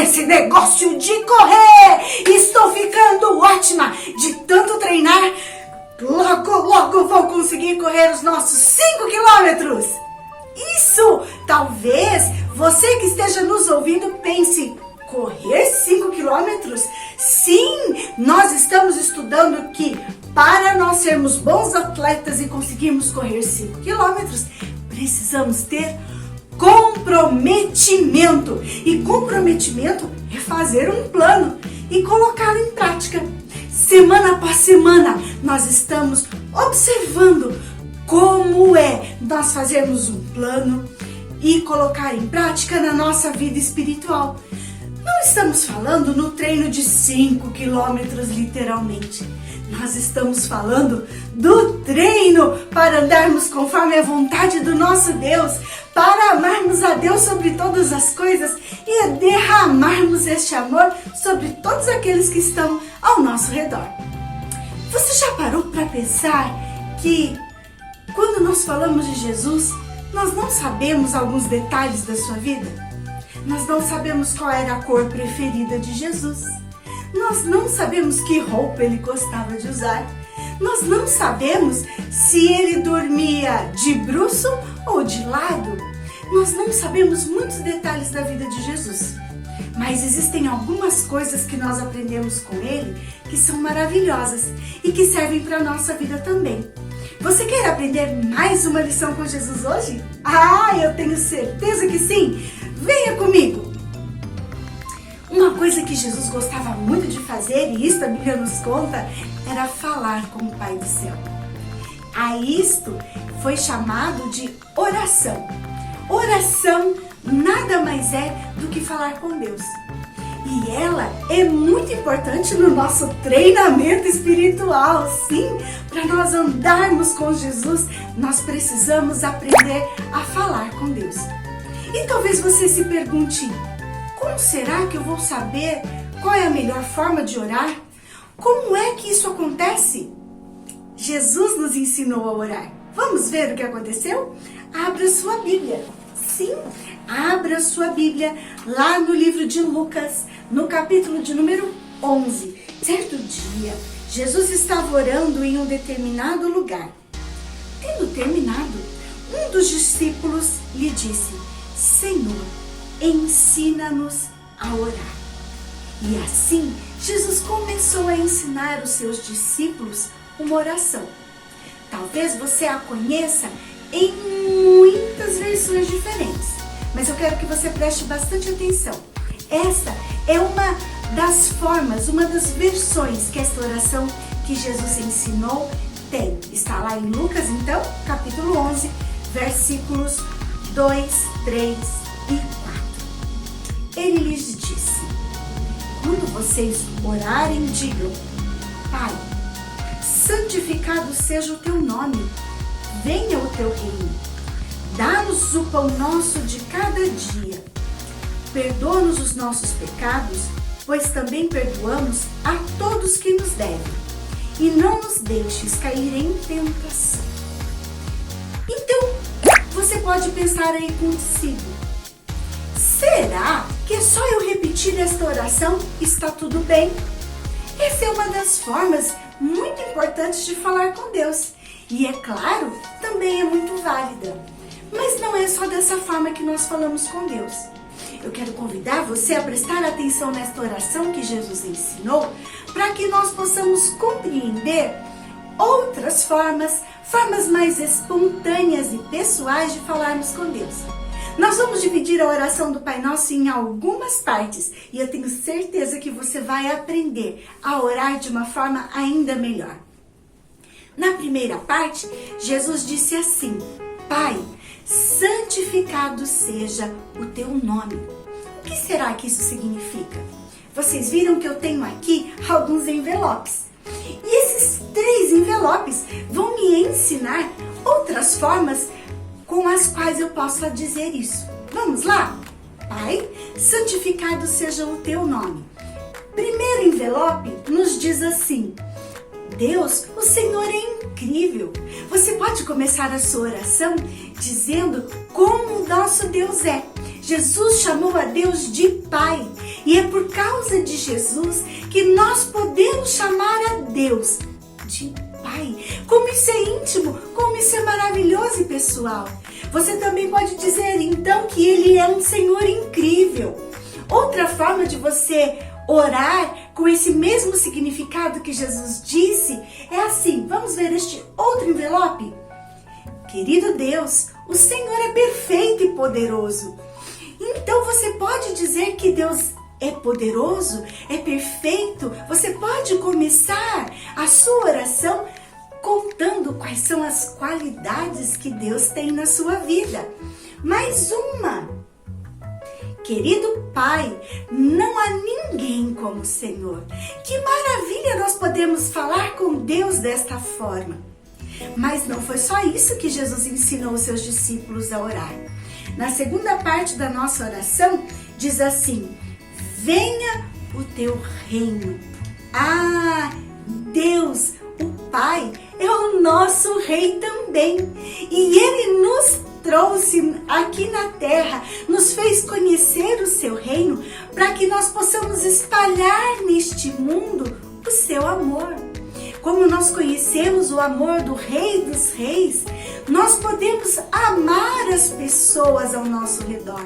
nesse negócio de correr. Estou ficando ótima de tanto treinar. Logo vou conseguir correr os nossos 5 quilômetros. Isso! Talvez você que esteja nos ouvindo pense, correr 5 quilômetros? Sim, nós estamos estudando que para nós sermos bons atletas e conseguirmos correr 5 quilômetros, precisamos ter comprometimento. E comprometimento é fazer um plano e colocá-lo em prática. Semana após semana, nós estamos observando como é nós fazermos um plano e colocar em prática na nossa vida espiritual. Não estamos falando no treino de 5 quilômetros literalmente. Nós estamos falando do treino para andarmos conforme a vontade do nosso Deus, para amarmos a Deus sobre todas as coisas e derramarmos este amor sobre todos aqueles que estão ao nosso redor. Você já parou para pensar que quando nós falamos de Jesus, nós não sabemos alguns detalhes da sua vida? Nós não sabemos qual era a cor preferida de Jesus. Nós não sabemos que roupa ele gostava de usar. Nós não sabemos se ele dormia de bruço ou de lado. Nós não sabemos muitos detalhes da vida de Jesus. Mas existem algumas coisas que nós aprendemos com ele que são maravilhosas e que servem para a nossa vida também. Você quer aprender mais uma lição com Jesus hoje? Ah, eu tenho certeza que sim! Venha comigo! Uma coisa que Jesus gostava muito de fazer, e isto a Bíblia nos conta, era falar com o Pai do céu. A isto foi chamado de oração. Oração nada mais é do que falar com Deus. E ela é muito importante no nosso treinamento espiritual. Sim, para nós andarmos com Jesus, nós precisamos aprender a falar com Deus. E talvez você se pergunte, como será que eu vou saber qual é a melhor forma de orar? Como é que isso acontece? Jesus nos ensinou a orar. Vamos ver o que aconteceu? Abra sua Bíblia. Sim, abra sua Bíblia lá no livro de Lucas, no capítulo de número 11. Certo dia, Jesus estava orando em um determinado lugar. Tendo terminado, um dos discípulos lhe disse, Senhor, ensina-nos a orar. E assim, Jesus começou a ensinar os seus discípulos uma oração. Talvez você a conheça em muitas versões diferentes, mas eu quero que você preste bastante atenção. Essa é uma das formas, uma das versões que esta oração que Jesus ensinou tem. Está lá em Lucas, então, capítulo 11, versículos 2, 3 e 4. Ele lhes disse, quando vocês orarem, digam, Pai, santificado seja o teu nome, venha o teu reino, dá-nos o pão nosso de cada dia, perdoa-nos os nossos pecados, pois também perdoamos a todos que nos devem, e não nos deixes cair em tentação. Então, você pode pensar aí consigo, será que é só eu repetir esta oração e está tudo bem? Essa é uma das formas muito importantes de falar com Deus. E é claro, também é muito válida. Mas não é só dessa forma que nós falamos com Deus. Eu quero convidar você a prestar atenção nesta oração que Jesus ensinou, para que nós possamos compreender outras formas mais espontâneas e pessoais de falarmos com Deus. Nós vamos dividir a oração do Pai Nosso em algumas partes e eu tenho certeza que você vai aprender a orar de uma forma ainda melhor. Na primeira parte, Jesus disse assim, Pai, santificado seja o teu nome. O que será que isso significa? Vocês viram que eu tenho aqui alguns envelopes. E esses 3 envelopes vão me ensinar outras formas com as quais eu posso dizer isso. Vamos lá? Pai, santificado seja o teu nome. Primeiro envelope nos diz assim, Deus, o Senhor é incrível. Você pode começar a sua oração dizendo como o nosso Deus é. Jesus chamou a Deus de Pai. E é por causa de Jesus que nós podemos chamar a Deus de Pai. Como isso é íntimo, como isso é maravilhoso e pessoal. Você também pode dizer então que Ele é um Senhor incrível. Outra forma de você orar com esse mesmo significado que Jesus disse é assim. Vamos ver este outro envelope? Querido Deus, o Senhor é perfeito e poderoso. Então você pode dizer que Deus é poderoso, é perfeito. Você pode começar a sua oração contando quais são as qualidades que Deus tem na sua vida. Mais uma. Querido Pai, não há ninguém como o Senhor. Que maravilha nós podemos falar com Deus desta forma. Mas não foi só isso que Jesus ensinou os seus discípulos a orar. Na segunda parte da nossa oração, diz assim: venha o teu reino. Ah, Deus, o Pai, é o nosso Rei também. E Ele nos trouxe aqui na terra, nos fez conhecer o seu reino, para que nós possamos espalhar neste mundo o seu amor. Como nós conhecemos o amor do Rei dos Reis, nós podemos amar as pessoas ao nosso redor.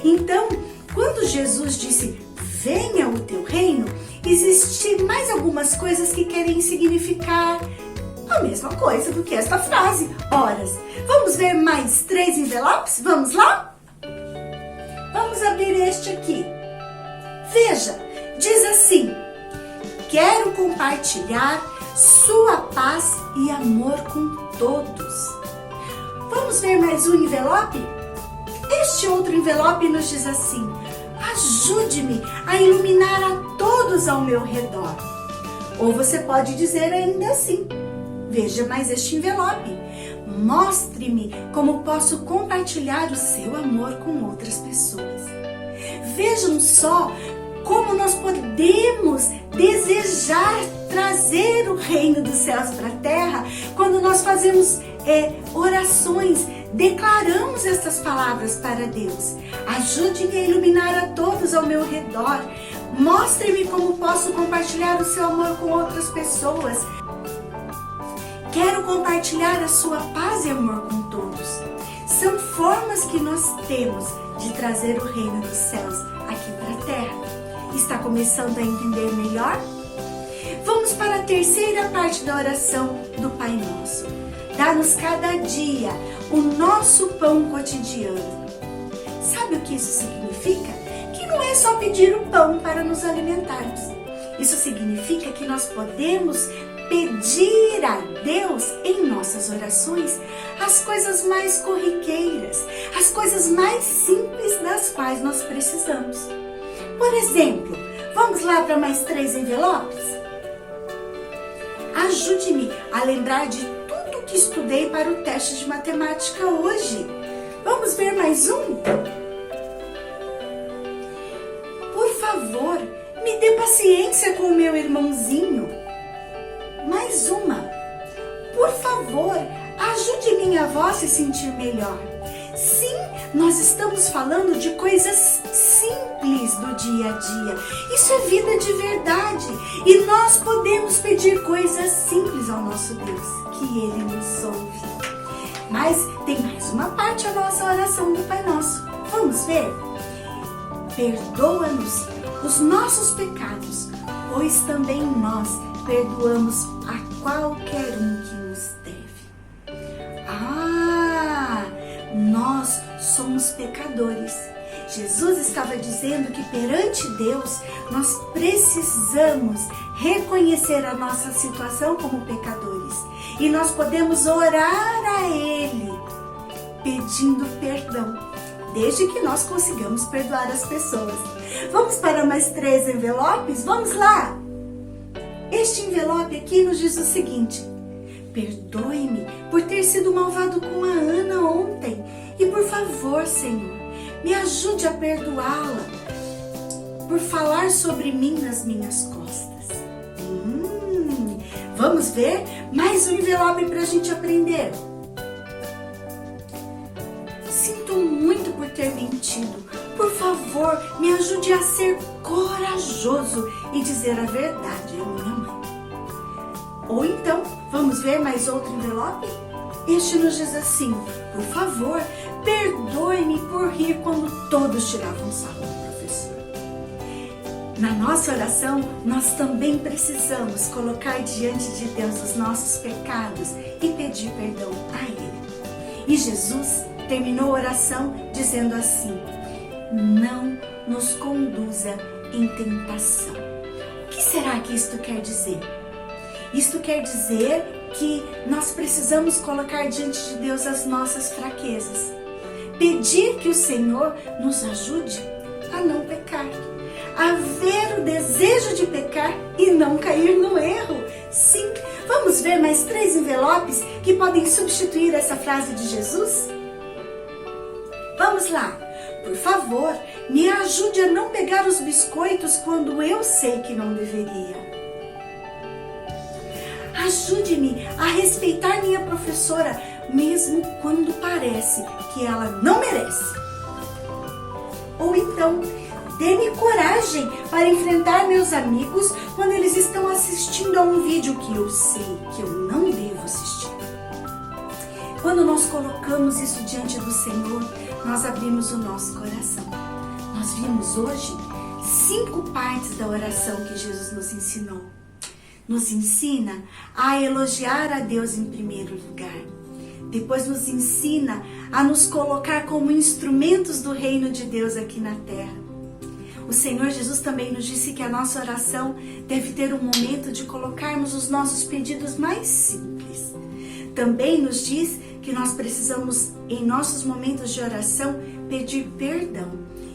Então, quando Jesus disse, venha o teu reino, existem mais algumas coisas que querem significar a mesma coisa do que esta frase. Horas. Vamos ver mais 3 envelopes? Vamos lá? Vamos abrir este aqui. Veja, diz assim: quero compartilhar sua paz e amor com todos. Vamos ver mais um envelope? Este outro envelope nos diz assim: ajude-me a iluminar a todos ao meu redor. Ou você pode dizer ainda assim: veja mais este envelope. Mostre-me como posso compartilhar o seu amor com outras pessoas. Vejam só como nós podemos desejar trazer o reino dos céus para a terra quando nós fazemos orações, declaramos estas palavras para Deus. Ajude-me a iluminar a todos ao meu redor. Mostre-me como posso compartilhar o seu amor com outras pessoas. Quero compartilhar a sua paz e amor com todos. São formas que nós temos de trazer o reino dos céus aqui para a terra. Está começando a entender melhor? Vamos para a terceira parte da oração do Pai Nosso. Dá-nos cada dia o nosso pão cotidiano. Sabe o que isso significa? Que não é só pedir o pão para nos alimentarmos. Isso significa que nós podemos pedir a Deus em nossas orações as coisas mais corriqueiras, as coisas mais simples das quais nós precisamos. Por exemplo, vamos lá para mais 3 envelopes? Ajude-me a lembrar de tudo que estudei para o teste de matemática hoje. Vamos ver mais um? Por favor, me dê paciência com o meu irmãozinho. Mais uma. Por favor, ajude minha avó a se sentir melhor. Sim, nós estamos falando de coisas simples do dia a dia. Isso é vida de verdade. E nós podemos pedir coisas simples ao nosso Deus, que Ele nos ouve. Mas tem mais uma parte da nossa oração do Pai Nosso. Vamos ver? Perdoa-nos os nossos pecados, pois também nós perdoamos a qualquer um que nos deve. Nós somos pecadores. Jesus estava dizendo que perante Deus nós precisamos reconhecer a nossa situação como pecadores. E nós podemos orar a Ele pedindo perdão, desde que nós consigamos perdoar as pessoas. Vamos para mais 3 envelopes? Vamos lá! Este envelope aqui nos diz o seguinte: perdoe-me por ter sido malvado com a Ana ontem. E por favor, Senhor, me ajude a perdoá-la por falar sobre mim nas minhas costas. Vamos ver mais um envelope para a gente aprender. Sinto muito por ter mentido. Por favor, me ajude a ser corajoso e dizer a verdade, é minha mãe. Ou então, vamos ver mais outro envelope? Este nos diz assim: por favor, perdoe-me por rir quando todos tiravam sarro do professor. Na nossa oração, nós também precisamos colocar diante de Deus os nossos pecados e pedir perdão a Ele. E Jesus terminou a oração dizendo assim: não nos conduza em tentação. O que será que isto quer dizer? Isto quer dizer que nós precisamos colocar diante de Deus as nossas fraquezas. Pedir que o Senhor nos ajude a não pecar. A ver o desejo de pecar e não cair no erro. Sim, vamos ver mais 3 envelopes que podem substituir essa frase de Jesus? Vamos lá. Por favor, me ajude a não pegar os biscoitos quando eu sei que não deveria. Ajude-me a respeitar minha professora, mesmo quando parece que ela não merece. Ou então, dê-me coragem para enfrentar meus amigos quando eles estão assistindo a um vídeo que eu sei que eu não devo assistir. Quando nós colocamos isso diante do Senhor, nós abrimos o nosso coração. Nós vimos hoje 5 partes da oração que Jesus nos ensinou. Nos ensina a elogiar a Deus em primeiro lugar. Depois nos ensina a nos colocar como instrumentos do reino de Deus aqui na terra. O Senhor Jesus também nos disse que a nossa oração deve ter um momento de colocarmos os nossos pedidos mais simples. Também nos diz que nós precisamos, em nossos momentos de oração, pedir perdão.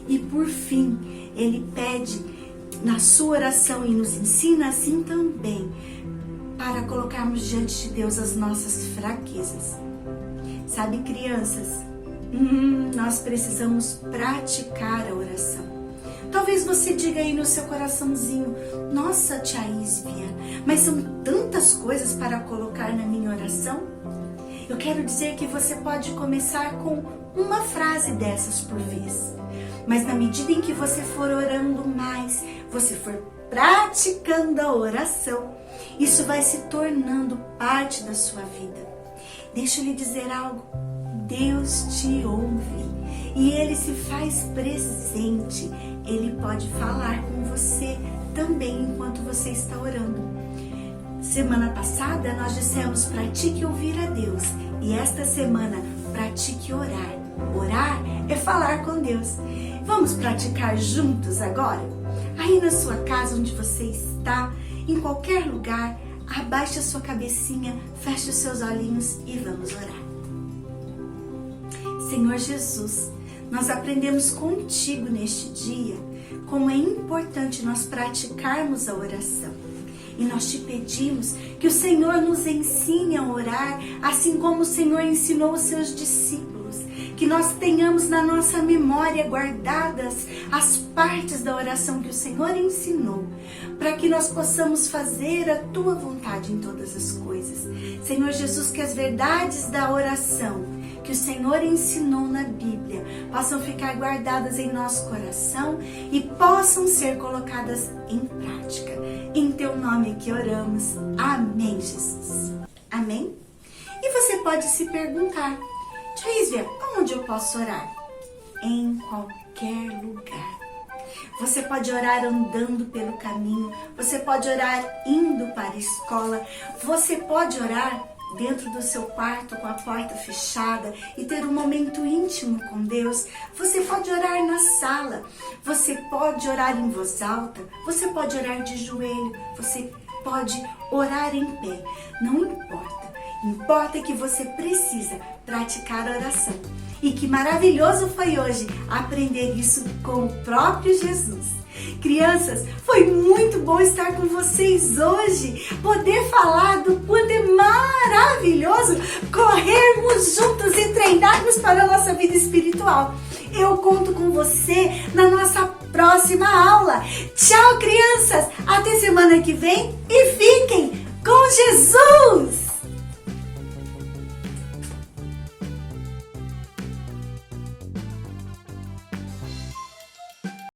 E por fim, Ele pede na sua oração e nos ensina assim também para colocarmos diante de Deus as nossas fraquezas. Sabe, crianças, nós precisamos praticar a oração. Talvez você diga aí no seu coraçãozinho: nossa, tia Isbia, mas são tantas coisas para colocar na minha oração. Eu quero dizer que você pode começar com uma frase dessas por vez. Mas na medida em que você for orando mais, você for praticando a oração, isso vai se tornando parte da sua vida. Deixa eu lhe dizer algo: Deus te ouve e Ele se faz presente. Ele pode falar com você também enquanto você está orando. Semana passada nós dissemos: pratique ouvir a Deus. E esta semana, pratique orar. Orar é falar com Deus. Vamos praticar juntos agora? Aí na sua casa, onde você está, em qualquer lugar, abaixe a sua cabecinha, feche os seus olhinhos e vamos orar. Senhor Jesus, nós aprendemos contigo neste dia como é importante nós praticarmos a oração. E nós te pedimos que o Senhor nos ensine a orar, assim como o Senhor ensinou os seus discípulos. Que nós tenhamos na nossa memória guardadas as partes da oração que o Senhor ensinou, para que nós possamos fazer a Tua vontade em todas as coisas. Senhor Jesus, que as verdades da oração que o Senhor ensinou na Bíblia possam ficar guardadas em nosso coração e possam ser colocadas em prática. Em Teu nome que oramos. Amém, Jesus. Amém? E você pode se perguntar: tia Isbia, onde eu posso orar? Em qualquer lugar. Você pode orar andando pelo caminho, você pode orar indo para a escola, você pode orar dentro do seu quarto com a porta fechada e ter um momento íntimo com Deus. Você pode orar na sala, você pode orar em voz alta, você pode orar de joelho, você pode orar em pé. Não importa. Importa que você precisa praticar a oração. E que maravilhoso foi hoje aprender isso com o próprio Jesus. Crianças, foi muito bom estar com vocês hoje. Poder falar do quanto é maravilhoso corrermos juntos e treinarmos para a nossa vida espiritual. Eu conto com você na nossa próxima aula. Tchau, crianças! Até semana que vem e fiquem com Jesus!